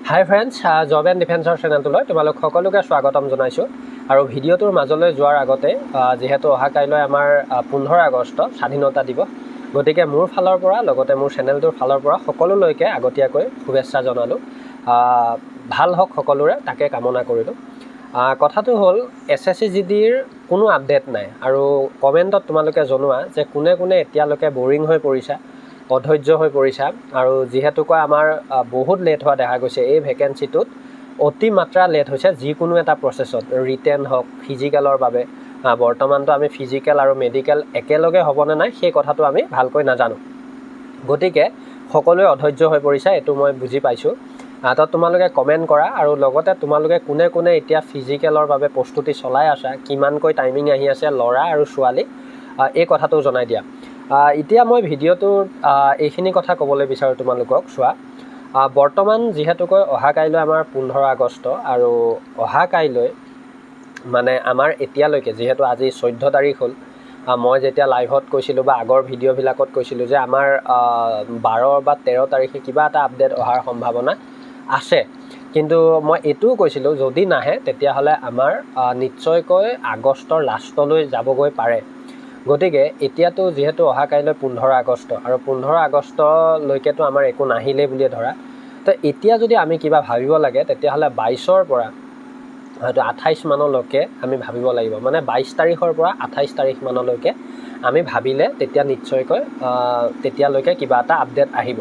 High friends, job and ডিফেন্সৰ চেনেলটোলৈ তোমালোক সকলোকে স্বাগতম জনাইছোঁ। আৰু ভিডিঅ'টোৰ মাজলৈ যোৱাৰ আগতে যিহেতু অহা কাইলৈ আমাৰ 15 আগষ্ট স্বাধীনতা দিৱস, গতিকে মোৰ ফালৰ পৰা লগতে মোৰ চেনেলটোৰ ফালৰ পৰা সকলোলৈকে আগতীয়াকৈ শুভেচ্ছা জনালোঁ। ভাল হওক সকলোৰে, তাকে কামনা কৰিলোঁ। কথাটো হ'ল SSC GDৰ কোনো আপডেট নাই, আৰু কমেণ্টত তোমালোকে জনোৱা যে কোনে কোনে এতিয়ালৈকে বৰিং হৈ পৰিছা, অধৈৰ্য হৈ পৰিছা। আৰু যিহেতুকৈ আমাৰ বহুত লেট হোৱা দেখা গৈছে, এই ভেকেঞ্চিটোত অতিমাত্ৰা লেট হৈছে যিকোনো এটা প্ৰচেছত, ৰিটেন হওক, ফিজিকেলৰ বাবে। বৰ্তমানটো আমি ফিজিকেল আৰু মেডিকেল একেলগে হ'বনে নাই সেই কথাটো আমি ভালকৈ নাজানো, গতিকে সকলোৱে অধৈৰ্য হৈ পৰিছা, এইটো মই বুজি পাইছোঁ। তো তোমালোকে কমেণ্ট কৰা, আৰু লগতে তোমালোকে কোনে কোনে এতিয়া ফিজিকেলৰ বাবে প্ৰস্তুতি চলাই আছা, কিমানকৈ টাইমিং আহি আছে ল'ৰা আৰু ছোৱালী, এই কথাটো জনাই দিয়া। এতিয়া মই ভিডিঅ'টোত এইখিনি কথা ক'বলৈ বিচাৰোঁ তোমালোকক। চোৱা, বৰ্তমান যিহেতুকৈ অহা কাইলৈ আমাৰ 15 আগষ্ট, আৰু অহা কাইলৈ মানে আমাৰ এতিয়ালৈকে যিহেতু আজি 14 তাৰিখ হ'ল, মই যেতিয়া লাইভত কৈছিলোঁ বা আগৰ ভিডিঅ'বিলাকত কৈছিলোঁ যে আমাৰ 12 বা 13 তাৰিখে কিবা এটা আপডেট অহাৰ সম্ভাৱনা আছে, কিন্তু মই এইটোও কৈছিলোঁ যদি নাহে তেতিয়াহ'লে আমাৰ নিশ্চয়কৈ আগষ্টৰ লাষ্টলৈ যাবগৈ পাৰে। গতিকে এতিয়াতো যিহেতু অহা কাইলৈ 15 আগষ্ট, আৰু 15 আগষ্টলৈকেতো আমাৰ একো নাহিলেই বুলিয়ে ধৰা, তো এতিয়া যদি আমি কিবা ভাবিব লাগে তেতিয়াহ'লে 22ৰ পৰা হয়তো 28 মানলৈকে আমি ভাবিব লাগিব। মানে 22 তাৰিখৰ পৰা 28 তাৰিখ মানলৈকে আমি ভাবিলে তেতিয়া নিশ্চয়কৈ তেতিয়ালৈকে কিবা এটা আপডেট আহিব।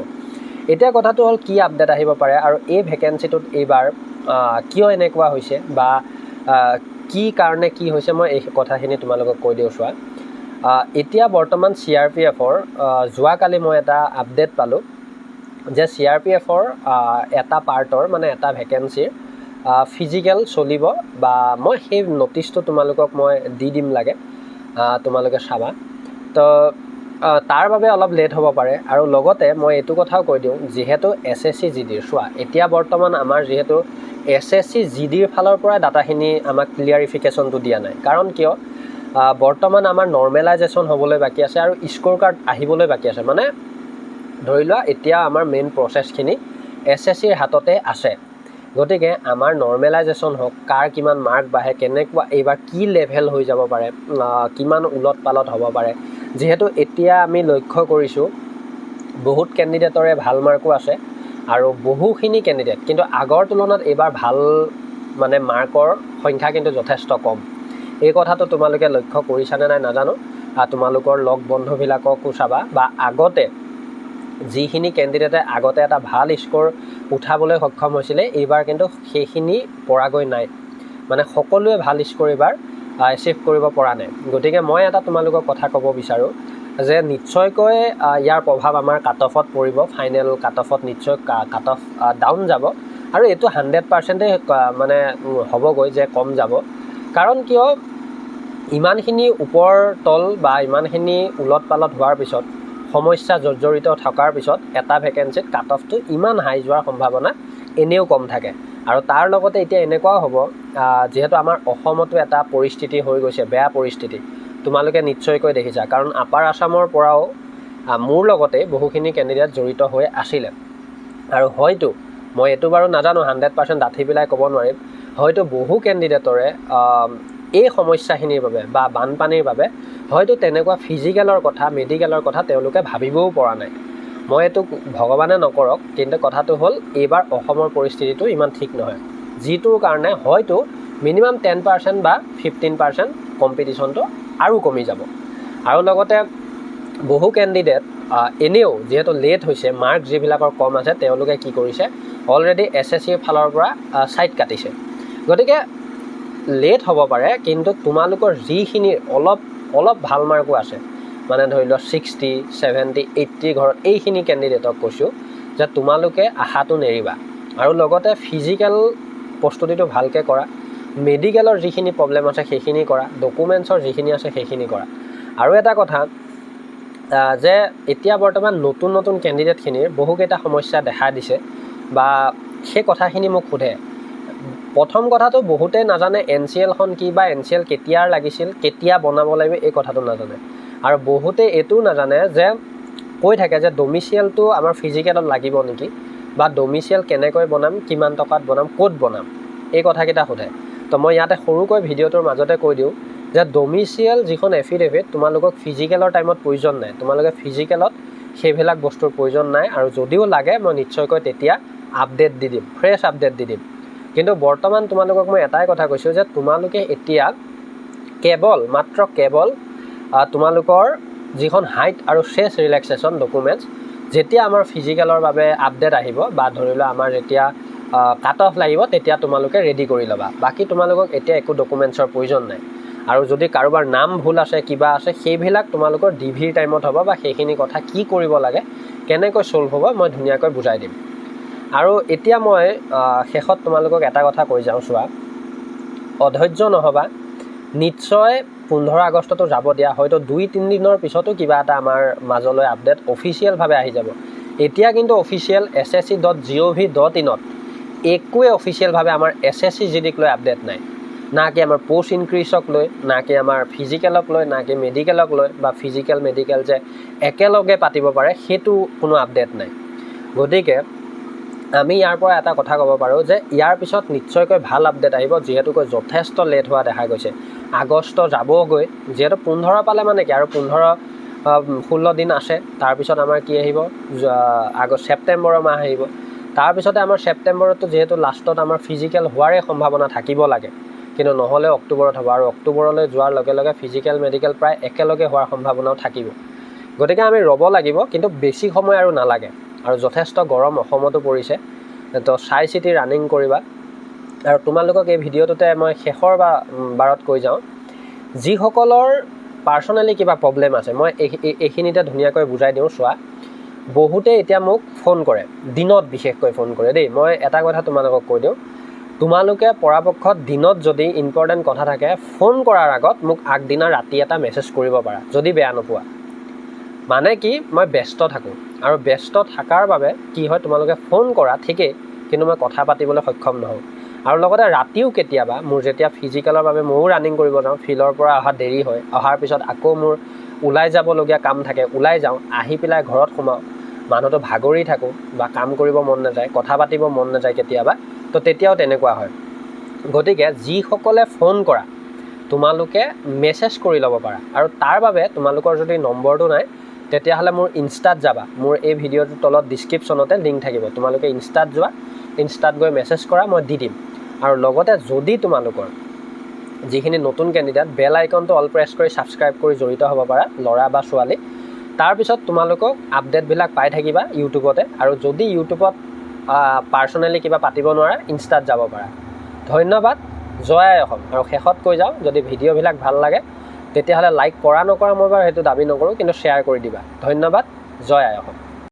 এতিয়া কথাটো হ'ল কি আপডেট আহিব পাৰে, আৰু এই ভেকেঞ্চিটোত এইবাৰ কিয় এনেকুৱা হৈছে, বা কি কাৰণে কি হৈছে, মই এই কথাখিনি তোমালোকক কৈ দিওঁ। চোৱা, এতিয়া বৰ্তমান CRPFৰ যোৱাকালি মই এটা আপডেট পালোঁ যে CRPFৰ এটা পাৰ্টৰ মানে এটা ভেকেঞ্চিৰ ফিজিকেল চলিব, বা মই সেই ন'টিচটো তোমালোকক মই দি দিম, লাগে তোমালোকে চাবা। তো তাৰ বাবে অলপ লেট হ'ব পাৰে। আৰু লগতে মই এইটো কথাও কৈ দিওঁ, যিহেতু SSC GDৰ চোৱা, এতিয়া বৰ্তমান আমাৰ যিহেতু SSC GDৰ ফালৰ পৰা ডাটাখিনি আমাক ক্লিয়াৰিফিকেশ্যনটো দিয়া নাই। কাৰণ কিয়, বৰ্তমান আমাৰ নৰ্মেলাইজেশ্যন হ'বলৈ বাকী আছে আৰু স্ক'ৰ কাৰ্ড আহিবলৈ বাকী আছে। মানে ধৰি লোৱা এতিয়া আমাৰ মেইন প্ৰচেছখিনি SSCৰ হাততে আছে। গতিকে আমাৰ নৰ্মেলাইজেশ্যন হওক, কাৰ কিমান মাৰ্ক বাঢ়ে, কেনেকুৱা এইবাৰ কি লেভেল হৈ যাব পাৰে, কিমান উলট পালট হ'ব পাৰে। যিহেতু এতিয়া আমি লক্ষ্য কৰিছোঁ বহুত কেণ্ডিডেটৰে ভাল মাৰ্কো আছে, আৰু বহুখিনি কেণ্ডিডেট কিন্তু আগৰ তুলনাত এইবাৰ ভাল মানে মাৰ্কৰ সংখ্যা কিন্তু যথেষ্ট কম। এই কথাটো তোমালোকে লক্ষ্য কৰিছানে নাই নাজানো। তোমালোকৰ লগ বন্ধুবিলাককো চাবা, বা আগতে যিখিনি কেণ্ডিডেটে আগতে এটা ভাল স্ক'ৰ উঠাবলৈ সক্ষম হৈছিলে, এইবাৰ কিন্তু সেইখিনি পৰাগৈ নাই। মানে সকলোৱে ভাল স্ক'ৰ এইবাৰ এচিভ কৰিব পৰা নাই। গতিকে মই এটা তোমালোকক কথা ক'ব বিচাৰোঁ যে নিশ্চয়কৈ ইয়াৰ প্ৰভাৱ আমাৰ কাট অফত পৰিব। ফাইনেল কাট অফত নিশ্চয় কাট অফ ডাউন যাব, আৰু এইটো 100%ই মানে হ'বগৈ যে কম যাব। কাৰণ কিয়, ইমানখিনি ওপৰ তল বা ইমানখিনি উলট পালট হোৱাৰ পিছত, সমস্যা জৰ্জৰিত থকাৰ পিছত এটা ভেকেঞ্চিত কাট অফটো ইমান হাই যোৱাৰ সম্ভাৱনা এনেও কম থাকে। আৰু তাৰ লগতে এতিয়া এনেকুৱাও হ'ব, যিহেতু আমাৰ অসমতো এটা পৰিস্থিতি হৈ গৈছে, বেয়া পৰিস্থিতি, তোমালোকে নিশ্চয়কৈ দেখিছা। কাৰণ আপাৰ আছামৰ পৰাও মোৰ লগতে বহুখিনি কেণ্ডিডেট জড়িত হৈ আছিলে, আৰু হয়তো মই এইটো বাৰু নাজানো, 100% ডাঠি পেলাই ক'ব নোৱাৰিম, হয়তো বহু কেণ্ডিডেটৰে এই সমস্যাখিনিৰ বাবে বা বানপানীৰ বাবে হয়তো তেনেকুৱা ফিজিকেলৰ কথা, মেডিকেলৰ কথা তেওঁলোকে ভাবিবও পৰা নাই। মই এইটো ভগৱানে নকৰক, কিন্তু কথাটো হ'ল এইবাৰ অসমৰ পৰিস্থিতিটো ইমান ঠিক নহয়, যিটোৰ কাৰণে হয়তো মিনিমাম 10% বা 15% কম্পিটিশ্যনটো আৰু কমি যাব। আৰু লগতে বহু কেণ্ডিডেট এনেও যিহেতু লেট হৈছে, মাৰ্ক যিবিলাকৰ কম আছে, তেওঁলোকে কি কৰিছে, অলৰেডি SSCৰ ফালৰ পৰা ছাইড কাটিছে। গতিকে লেট হ'ব পাৰে, কিন্তু তোমালোকৰ যিখিনি অলপ ভাল মাৰ্কো আছে, মানে ধৰি লোৱা 60, 70, 80 ঘৰত, এইখিনি কেণ্ডিডেটক কৈছোঁ যে তোমালোকে আশাটো নেৰিবা। আৰু লগতে ফিজিকেল প্ৰস্তুতিটো ভালকৈ কৰা, মেডিকেলৰ যিখিনি প্ৰব্লেম আছে সেইখিনি কৰা, ডকুমেণ্টছৰ যিখিনি আছে সেইখিনি কৰা। আৰু এটা কথা যে এতিয়া বৰ্তমান নতুন কেণ্ডিডেটখিনিৰ বহুকেইটা সমস্যা দেখা দিছে, বা সেই কথাখিনি মোক সোধে। প্ৰথম কথাটো, বহুতে নাজানে NCLখন কি, বা NCL কেতিয়াৰ লাগিছিল, কেতিয়া বনাব লাগিব, এই কথাটো নাজানে। আৰু বহুতে এইটোও নাজানে যে কৈ থাকে যে ডমিচিয়েলটো আমাৰ ফিজিকেলত লাগিব নেকি, বা ডমিচিয়েল কেনেকৈ বনাম, কিমান টকাত বনাম, ক'ত বনাম, এই কথাকেইটা সোধে। তো মই ইয়াতে সৰুকৈ ভিডিঅ'টোৰ মাজতে কৈ দিওঁ যে ডমিচিয়েল যিখন এফিডেভিট তোমালোকক ফিজিকেলৰ টাইমত প্ৰয়োজন নাই, তোমালোকে ফিজিকেলত সেইবিলাক বস্তুৰ প্ৰয়োজন নাই, আৰু যদিও লাগে মই নিশ্চয়কৈ তেতিয়া আপডেট দি দিম, ফ্ৰেছ আপডেট দি দিম। কিন্তু বৰ্তমান তোমালোকক মই এটাই কথা কৈছোঁ যে তোমালোকে এতিয়া মাত্ৰ কেৱল তোমালোকৰ যিখন হাইট আৰু চেষ্ট ৰিলেক্সেশ্যন ডকুমেণ্টছ যেতিয়া আমাৰ ফিজিকেলৰ বাবে আপডেট আহিব, বা ধৰি লোৱা আমাৰ যেতিয়া কাট অফ লাগিব, তেতিয়া তোমালোকে ৰেডি কৰি ল'বা। বাকী তোমালোকক এতিয়া একো ডকুমেণ্টছৰ প্ৰয়োজন নাই। আৰু যদি কাৰোবাৰ নাম ভুল আছে, কিবা আছে, সেইবিলাক তোমালোকৰ ডিভিৰ টাইমত হ'ব, বা সেইখিনি কথা কি কৰিব লাগে, কেনেকৈ ছল্ভ হ'ব, মই ধুনীয়াকৈ বুজাই দিম। আৰু এতিয়া মই শেষত তোমালোকক এটা কথা কৈ যাওঁ, চোৱা, অধৈৰ্য নহ'বা, নিশ্চয় 15 আগষ্টতো যাব দিয়া, হয়তো 2-3 দিনৰ পিছতো কিবা এটা আমাৰ মাজলৈ আপডেট অফিচিয়েলভাৱে আহি যাব। এতিয়া কিন্তু অফিচিয়েল ssc.gov.in একোৱে অফিচিয়েলভাৱে আমাৰ SSC GDক লৈ আপডেট নাই। না কি আমাৰ পষ্ট ইনক্ৰিজক লৈ, না কি আমাৰ ফিজিকেলক লৈ, না কি মেডিকেলক লৈ, বা ফিজিকেল মেডিকেল যে একেলগে পাতিব পাৰে সেইটো কোনো আপডেট নাই। গতিকে আমি ইয়াৰ পৰা এটা কথা ক'ব পাৰোঁ যে ইয়াৰ পিছত নিশ্চয়কৈ ভাল আপডেট আহিব, যিহেতুকৈ যথেষ্ট লেট হোৱা দেখা গৈছে। আগষ্ট যাবগৈ, যিহেতু 15 পালে মানে কি আৰু 15-16 দিন আছে। তাৰপিছত আমাৰ কি আহিব, ছেপ্টেম্বৰৰ মাহ আহিব। তাৰপিছতে আমাৰ ছেপ্টেম্বৰতো যিহেতু লাষ্টত আমাৰ ফিজিকেল হোৱাৰে সম্ভাৱনা থাকিব লাগে, কিন্তু নহ'লে অক্টোবৰত হ'ব, আৰু অক্টোবৰলৈ যোৱাৰ লগে লগে ফিজিকেল মেডিকেল প্ৰায় একেলগে হোৱাৰ সম্ভাৱনাও থাকিব। গতিকে আমি ৰ'ব লাগিব, কিন্তু বেছি সময় আৰু নালাগে। আৰু যথেষ্ট গৰম অসমতো পৰিছে, তো চাই চিতি ৰানিং কৰিবা। আৰু তোমালোকক এই ভিডিঅ'টোতে মই শেষৰ বাৰত কৈ যাওঁ, যিসকলৰ পাৰ্চনেলি কিবা প্ৰব্লেম আছে, মই এইখিনিতে ধুনীয়াকৈ বুজাই দিওঁ। চোৱা, বহুতে এতিয়া মোক ফোন কৰে, দিনত বিশেষকৈ ফোন কৰে দেই। মই এটা কথা তোমালোকক কৈ দিওঁ, তোমালোকে পৰাপক্ষত দিনত যদি ইম্পৰ্টেণ্ট কথা থাকে, ফোন কৰাৰ আগত মোক আগদিনা ৰাতি এটা মেছেজ কৰিব পাৰা, যদি বেয়া নোপোৱা। মানে কি, মই ব্যস্ত থাকোঁ, আৰু ব্যস্ত থকাৰ বাবে কি হয়, তোমালোকে ফোন কৰা ঠিকেই, কিন্তু মই কথা পাতিবলৈ সক্ষম নহওঁ। আৰু লগতে ৰাতিও কেতিয়াবা মোৰ যেতিয়া ফিজিকেলৰ বাবে ময়ো ৰানিং কৰিব যাওঁ, ফিল্ডৰ পৰা অহা দেৰি হয়, অহাৰ পিছত আকৌ মোৰ ওলাই যাবলগীয়া কাম থাকে, ওলাই যাওঁ, আহি পেলাই ঘৰত সোমাওঁ, মানুহটো ভাগৰি থাকোঁ, বা কাম কৰিব মন নাযায়, কথা পাতিব মন নাযায় কেতিয়াবা, তো তেতিয়াও তেনেকুৱা হয়। গতিকে যিসকলে ফোন কৰা, তোমালোকে মেছেজ কৰি ল'ব পাৰা। আৰু তাৰ বাবে তোমালোকৰ যদি নম্বৰটো নাই, তেতিয়াহ'লে মোৰ ইনষ্টাত যাবা, মোৰ এই ভিডিঅ'টোৰ তলত ডিছক্ৰিপশ্যনতে লিংক থাকিব, তোমালোকে ইনষ্টাত যোৱা, ইনষ্টাত গৈ মেছেজ কৰা, মই দি দিম। আৰু লগতে যদি তোমালোকৰ যিখিনি নতুন কেণ্ডিডেট, বেল আইকনটো অল প্ৰেছ কৰি ছাবস্ক্ৰাইব কৰি জড়িত হ'ব পাৰা, ল'ৰা বা ছোৱালী, তাৰপিছত তোমালোকক আপডেটবিলাক পাই থাকিবা ইউটিউবতে। আৰু যদি ইউটিউবত পাৰ্চনেলি কিবা পাতিব নোৱাৰা, ইনষ্টাত যাব পাৰা। ধন্যবাদ, জয় আই অসম। আৰু শেষত কৈ যাওঁ, যদি ভিডিঅ'বিলাক ভাল লাগে তেতিয়াহ'লে লাইক কৰা নকৰা মই বাৰু সেইটো দাবী নকৰোঁ, কিন্তু শ্বেয়াৰ কৰি দিবা। ধন্যবাদ, জয় আই অসম।